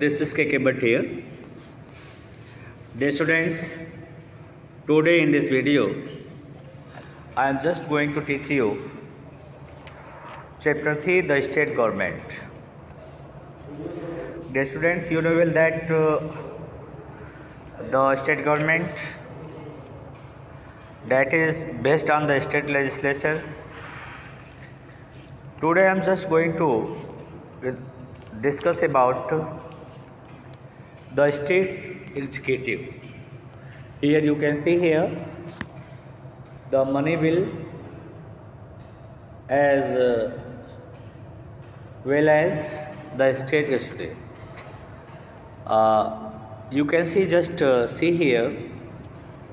This is KK Bhatt here. Dear students, today in this video, I am just going to teach you Chapter 3, the State Government. Dear students, you know well that the state government that is based on the state legislature. Today I am just going to discuss about the state executive. Here you can see here the money bill as well as the state executive. You can see see here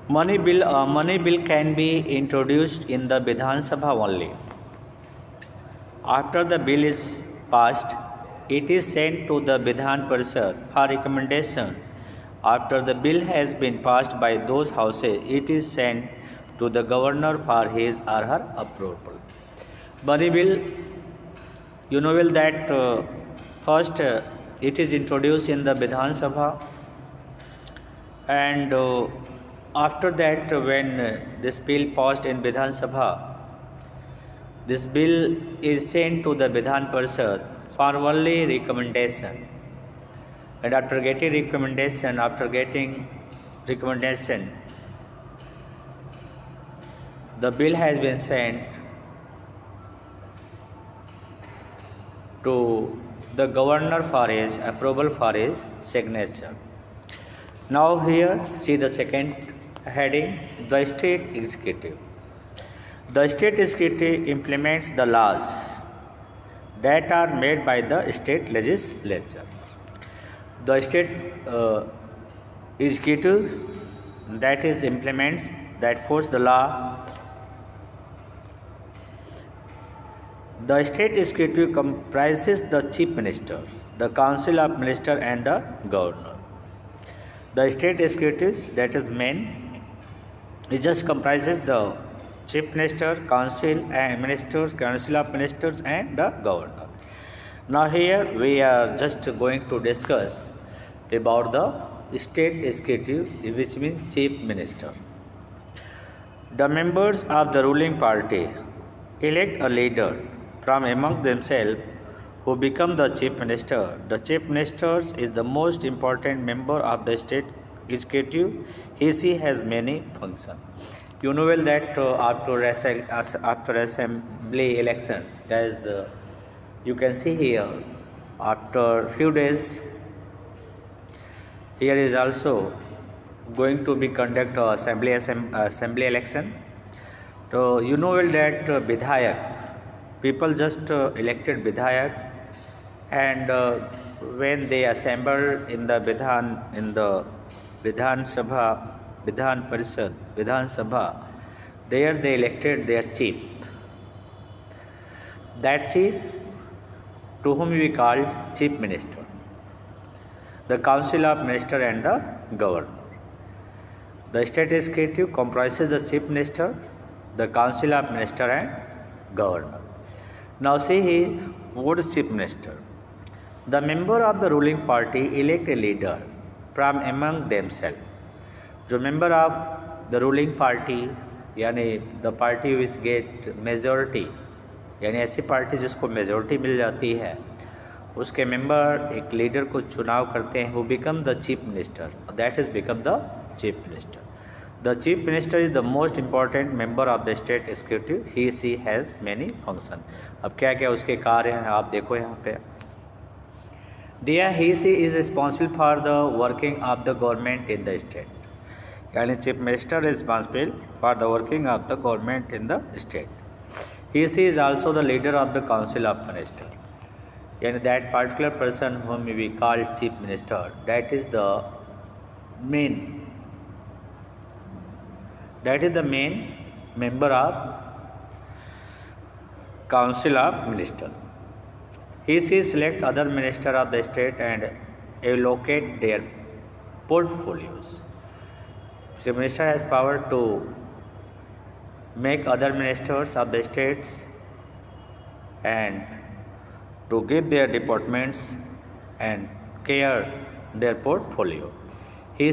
money bill can be introduced in the Vidhan Sabha only. After the bill is passed, it is sent to the Vidhan Parishad for recommendation. After the bill has been passed by those houses, it is sent to the governor for his or her approval. Money bill, you know well that first it is introduced in the Vidhan Sabha, and after that when this bill passed in Vidhan Sabha, this bill is sent to the Vidhan Parishad for only recommendation, and after getting recommendation, the bill has been sent to the governor for his approval, for his signature. Now here see the second heading, the state executive. The state executive implements the laws that are made by the state legislature. The state executive that is implements, that force the law. The state executive comprises the chief minister, the council of ministers, and the governor. The state executives, that is main, it just comprises the chief minister, council and ministers, council of ministers, and the governor. Now here we are just going to discuss about the state executive, which means chief minister. The members of the ruling party elect a leader from among themselves who become the chief minister. The chief minister is the most important member of the state executive. She has many functions. You know well that after assembly election, as you can see here, after few days, here is also going to be conduct assembly election. So you know well that Vidhayak, people just elected Vidhayak, and when they assembled in the Vidhan Sabha, there they elected their chief. That chief, to whom we call chief minister, the council of minister and the governor. The state executive comprises the chief minister, the council of minister, and governor. Now see here, what is chief minister? The member of the ruling party elect a leader from among themselves. जो member of the ruling party, यानी the party which get majority, यानी ऐसी party जिसको majority मिल जाती है, उसके member एक leader को चुनाव करते हैं, वो become the chief minister, that is become the chief minister. The chief minister is the most important member of the state executive. He has many function. अब क्या क्या उसके कार्य हैं आप देखो यहाँ पे. He is responsible for the working of the government in the state, यानी chief minister responsible for the working of the government in the state. He is also the leader of the council of ministers. Yani that particular person whom we call chief minister, that is the main member of council of ministers. He select other minister of the state and allocate their portfolios. The minister has power to make other ministers of the states and to give their departments and care their portfolio. He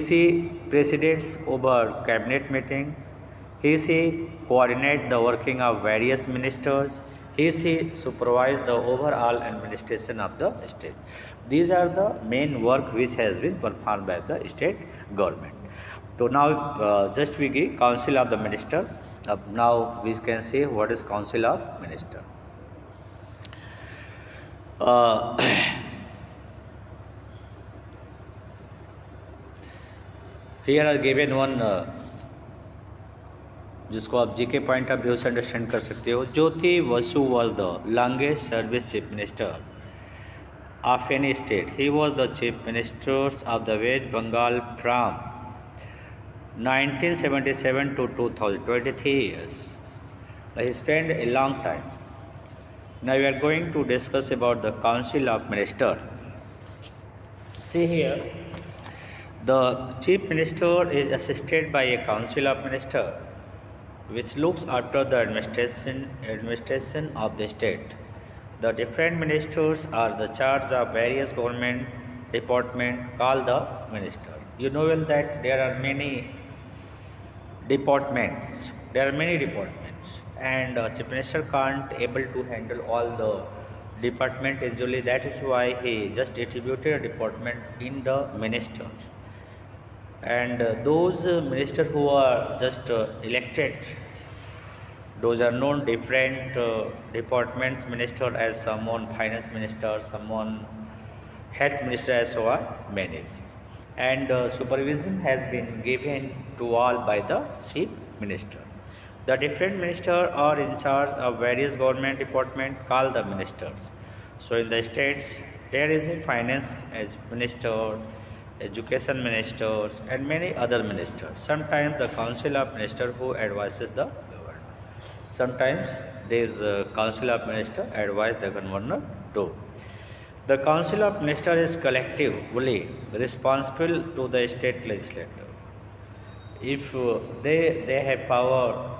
presides over cabinet meeting. He coordinate the working of various ministers. He supervise the overall administration of the state. These are the main work which has been performed by the state government. So now just we give Council of the Minister. Now we can see what is Council of Minister. Here are given one जिसको आप GK point of view से understand कर सकते हो. Jyoti Basu was the longest service chief minister of any state. He was the chief minister of the West Bengal from 1977 to 2023 years. He spent a long time. Now we are going to discuss about the Council of Minister. See here, the chief minister is assisted by a Council of Minister which looks after the administration of the state. The different ministers are the charge of various government departments called the minister. You know well that there are many departments. And chief minister can't able to handle all the department usually. That is why he just distributed a department in the ministers. And those ministers who are just elected, those are known different departments minister, as someone finance minister, someone health minister, as so are many. And supervision has been given to all by the chief minister. The different ministers are in charge of various government departments called the ministers. So in the states there is a finance minister, education ministers, and many other ministers. Sometimes the Council of Minister who advises the government. Sometimes this Council of Minister advise the governor too. The Council of Minister is collectively responsible to the state legislature. If they have power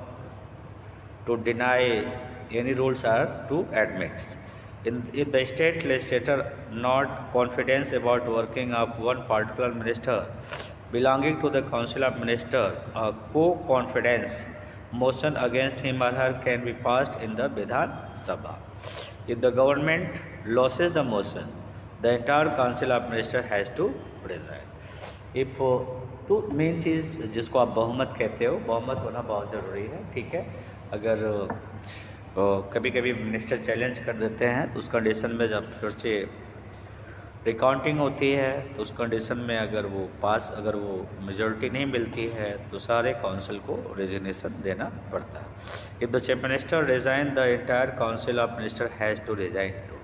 to deny any rules or to admit. If the state legislature not confidence about working of one particular minister belonging to the Council of Minister, a co-confidence motion against him or her can be passed in the Vidhan Sabha. If the government loses the motion, the entire Council of Minister has to resign. If तो main चीज़ जिसको आप बहुमत कहते हो, बहुमत होना बहुत ज़रूरी है. ठीक है, अगर कभी कभी मिनिस्टर चैलेंज कर देते हैं तो उस कंडीशन में जब फिर से रिकाउंटिंग होती है तो उस कंडीशन में अगर वो मेजॉरिटी नहीं मिलती है तो सारे काउंसिल को रेजिग्नेशन देना पड़ता है. If the chief minister resign the entire council of minister has to resign too.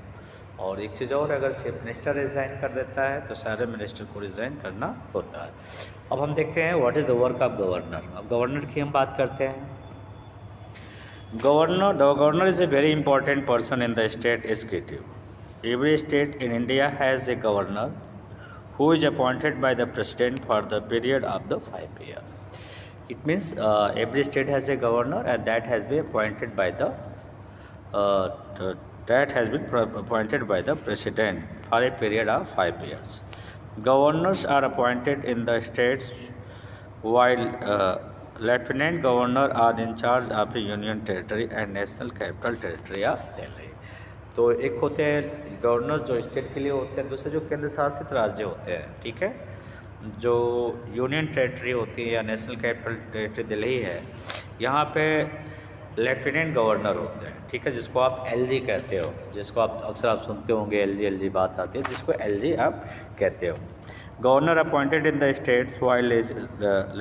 और एक चीज़ और, अगर चीफ मिनिस्टर रिजाइन कर देता है तो सारे मिनिस्टर को रिजाइन करना होता है. अब हम देखते हैं what is the work of governor. अब गवर्नर की हम बात करते हैं. The governor is a very important person in the state executive. Every state in India has a governor who is appointed by the president for the period of the 5 years. It means every state has a governor and that has been appointed by the president for a period of 5 years. Governors are appointed in the states while lieutenant governor are in charge of a union territory and national capital territory of Delhi. तो एक होते हैं governor जो state के लिए होते हैं, दूसरे जो केंद्र शासित राज्य होते हैं. ठीक है, जो यूनियन टेरिटरी होती है या नेशनल कैपिटल टेरिटरी दिल्ली है, यहाँ पे लेफ्टिनेंट गवर्नर होते हैं. ठीक है, जिसको आप एलजी कहते हो, जिसको आप अक्सर आप सुनते होंगे एलजी बात आती है, जिसको एलजी आप कहते हो. Governor appointed in the states while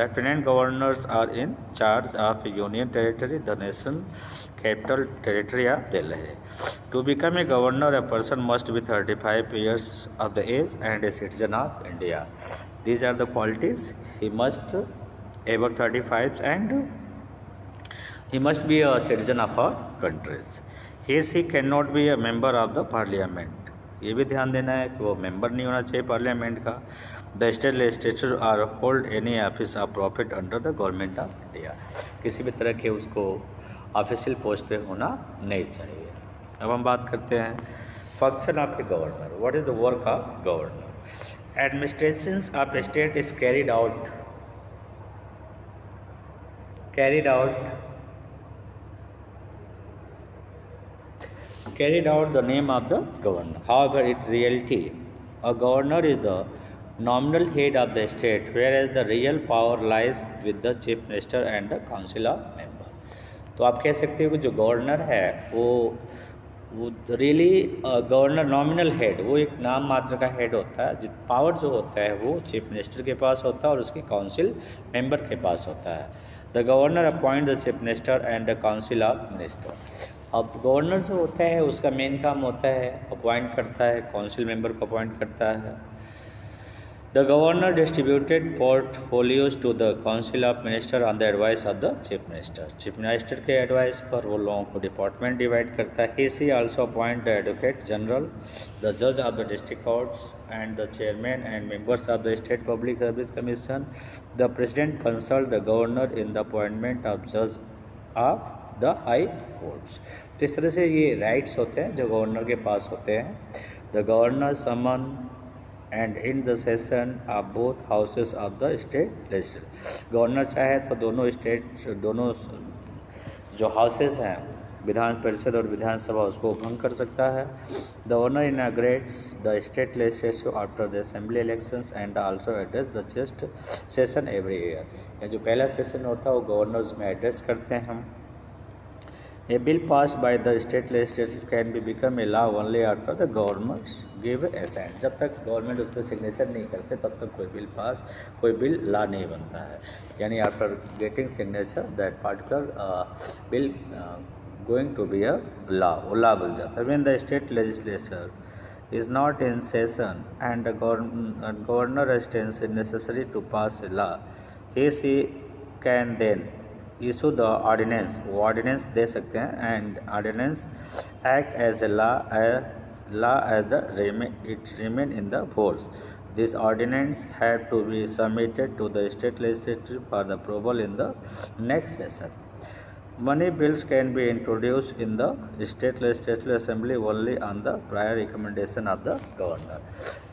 lieutenant governors are in charge of union territory the national capital territory of Delhi. To become a governor, a person must be 35 years of the age and a citizen of India. These are the qualities. He must above 35 and he must be a citizen of our countries. He cannot be a member of the parliament. ये भी ध्यान देना है कि वो member नहीं होना चाहिए पार्लियामेंट का. The state legislature or hold any office of profit under the government of India. किसी भी तरह के उसको ऑफिशियल पोस्ट पे होना नहीं चाहिए. अब हम बात करते हैं function of a governor. What is the work of governor. Administrations of state is carried out the name of the governor. However, in reality, a governor is the nominal head of the state, whereas the real power lies with the chief minister and the council of member. तो आप कह सकते हो कि जो governor है वो really governor nominal head, वो एक नाम मात्र का हेड होता है। पावर जो होता है वो चीफ मिनिस्टर के पास होता है और उसकी काउंसिल मेंबर के पास होता है। The governor appoint the chief minister and the council of minister. अब गवर्नर जो होता है उसका मेन काम होता है अपॉइंट करता है, काउंसिल मेंबर को अपॉइंट करता है। The governor distributed portfolios to the council of minister on the advice of the chief minister. Chief minister के एडवाइस पर वो लोगों को डिपार्टमेंट डिवाइड करता है। ही also appoint the advocate general, the जज of the district courts and the chairman and members of the state public service commission. The president consult the governor in the appointment of जज of the high courts. तो इस तरह से ये rights होते हैं जो गवर्नर के पास होते हैं। The governor summon and in the session of both houses of the state legislature. Governor चाहे तो दोनों जो हाउसेस हैं विधान परिषद और विधानसभा उसको भंग कर सकता है। The governor inaugurates the state legislature after the assembly elections and also address the chest session every year. जो पहला सेशन होता है वो गवर्नर उसमें एड्रेस करते हैं। A bill passed by the state legislature can be become a law only after the government give assent। जब तक गवर्नमेंट उस पर सिग्नेचर नहीं करते तब तक कोई बिल लॉ नहीं बनता है। यानी after getting signature that particular bill going to be a law, वो लॉ बन जाता है। When the state legislature is not in session and the governor stands necessary to pass a law, he can then issue the ordinance, वो ordinance दे सकते हैं and ordinance act as a law as the it remain in the force. This ordinance have to be submitted to the state legislature for the approval in the next session. Money bills can be introduce in the state legislative assembly only on the prior recommendation of the governor.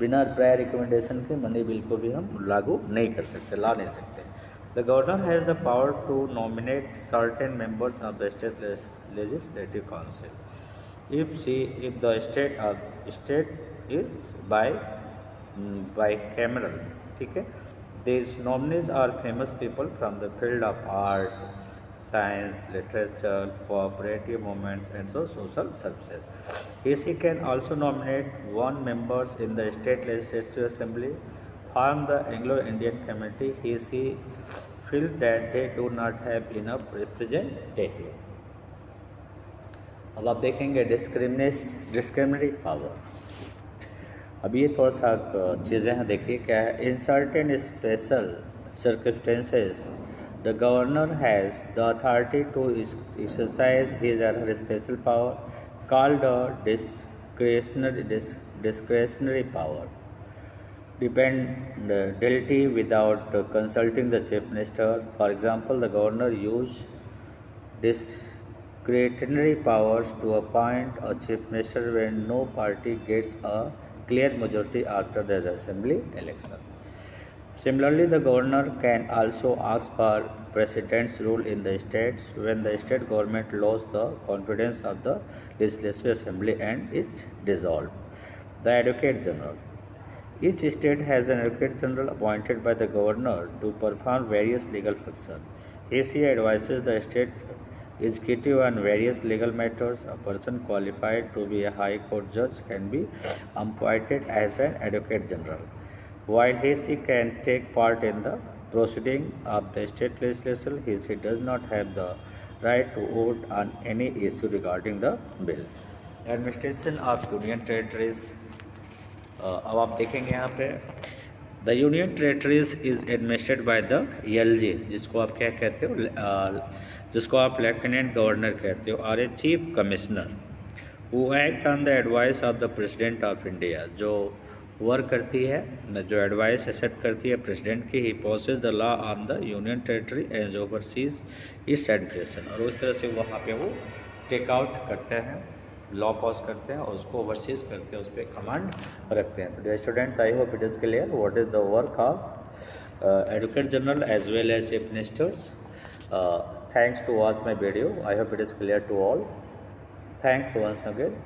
बिना prior recommendation के money bill को भी हम लागू नहीं कर सकते, ला नहीं सकते। The governor has the power to nominate certain members of the state legislative council. If the state is bicameral, ठीक है, these nominees are famous people from the field of art, science, literature, cooperative movements, and social services. He can also nominate one members in the state legislative assembly from the Anglo-Indian community. He feels that they do not have enough representative। अब आप देखेंगे डिस्क्रिमिनरी power. अब ये थोड़ा सा चीज़ें हैं, देखिए क्या है। In certain special circumstances the governor has the authority to exercise his or her special power called discretionary power dependability without consulting the chief minister. For example, the governor use discretionary powers to appoint a chief minister when no party gets a clear majority after the assembly election. Similarly, the governor can also ask for president's rule in the states when the state government lost the confidence of the legislative assembly and it dissolved. The advocate general. Each state has an advocate general appointed by the governor to perform various legal functions. He advises the state executive on various legal matters. A person qualified to be a high court judge can be appointed as an advocate general. While he can take part in the proceeding of the state legislature, he does not have the right to vote on any issue regarding the bill. Administration of Union Territories। अब आप देखेंगे यहाँ पे the union territories is administered by the LG, जिसको आप क्या कहते हो, जिसको आप लेफ्टिनेंट गवर्नर कहते हो, और a chief commissioner who act on the advice of the president of India, जो वर्क करती है, जो एडवाइस एक्सेप्ट करती है प्रेसिडेंट की। He possess the law on the union territory as oversees its administration, और उस तरह से वहाँ पे वो टेक आउट करते हैं लॉ पास करते हैं और उसको ओवरसीज करते हैं, उस पर कमांड रखते हैं। तो dear students, I hope it is clear what is the work of advocate general as well as chief ministers. Thanks to watch my video. I hope it is clear to all. Thanks once again.